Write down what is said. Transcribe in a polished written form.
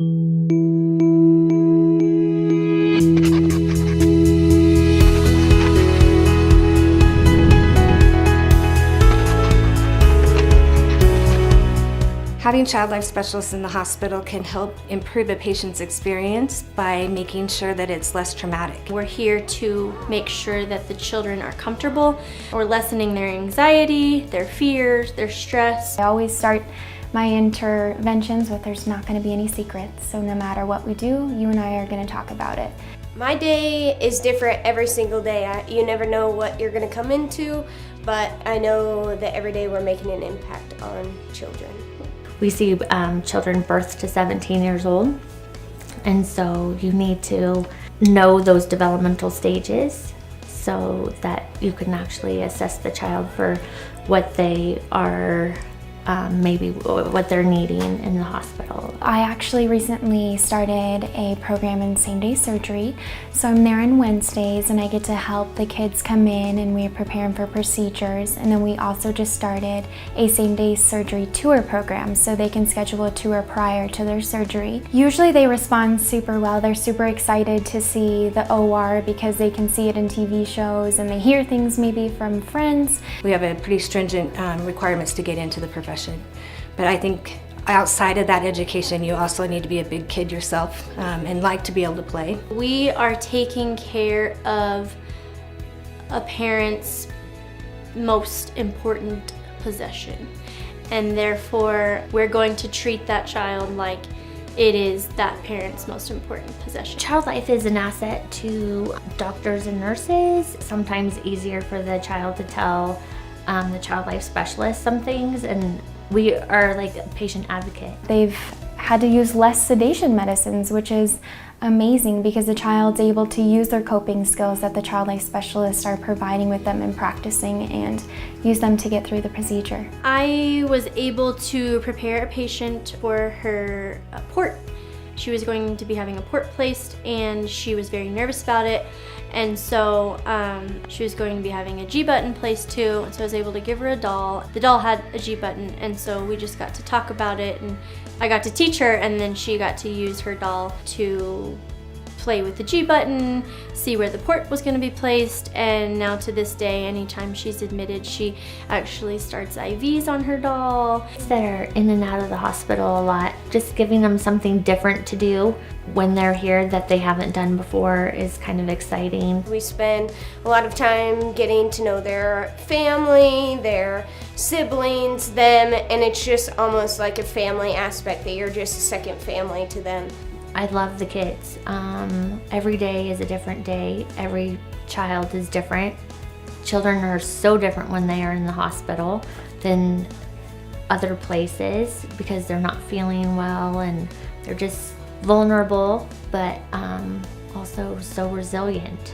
Having child life specialists in the hospital can help improve a patient's experience by making sure that it's less traumatic. We're here to make sure that the children are comfortable. We're lessening their anxiety, their fears, their stress. I always start my interventions with there's not going to be any secrets, so no matter what we do, you and I are going to talk about it. My day is different every single day. You never know what you're going to come into, but I know that every day we're making an impact on children. We see children birth to 17 years old, and so you need to know those developmental stages so that you can actually assess the child for what they are, maybe what they're needing in the hospital. I actually recently started a program in same-day surgery, so I'm there on Wednesdays and I get to help the kids come in and we're preparing for procedures, and then we also just started a same-day surgery tour program so they can schedule a tour prior to their surgery. Usually they respond super well. They're super excited to see the OR because they can see it in TV shows and they hear things maybe from friends. We have a pretty stringent requirements to get into the profession. But I think outside of that education, you also need to be a big kid yourself and like to be able to play. We are taking care of a parent's most important possession, and therefore we're going to treat that child like it is that parent's most important possession. Child life is an asset to doctors and nurses. Sometimes easier for the child to tell the child life specialist some things, and we are like a patient advocate. They've had to use less sedation medicines, which is amazing because the child's able to use their coping skills that the child life specialists are providing with them and practicing, and use them to get through the procedure. I was able to prepare a patient for her port. She was going to be having a port placed and she was very nervous about it, and so she was going to be having a G-button placed too, and so I was able to give her a doll. The doll had a G-button, and so we just got to talk about it, and I got to teach her, and then she got to use her doll to play with the G-button, see where the port was going to be placed, and now to this day, anytime she's admitted, she actually starts IVs on her doll. They're in and out of the hospital a lot. Just giving them something different to do when they're here that they haven't done before is kind of exciting. We spend a lot of time getting to know their family, their siblings, them, and it's just almost like a family aspect that you're just a second family to them. I love the kids. Every day is a different day. Every child is different. Children are so different when they are in the hospital than other places because they're not feeling well and they're just vulnerable, but also so resilient.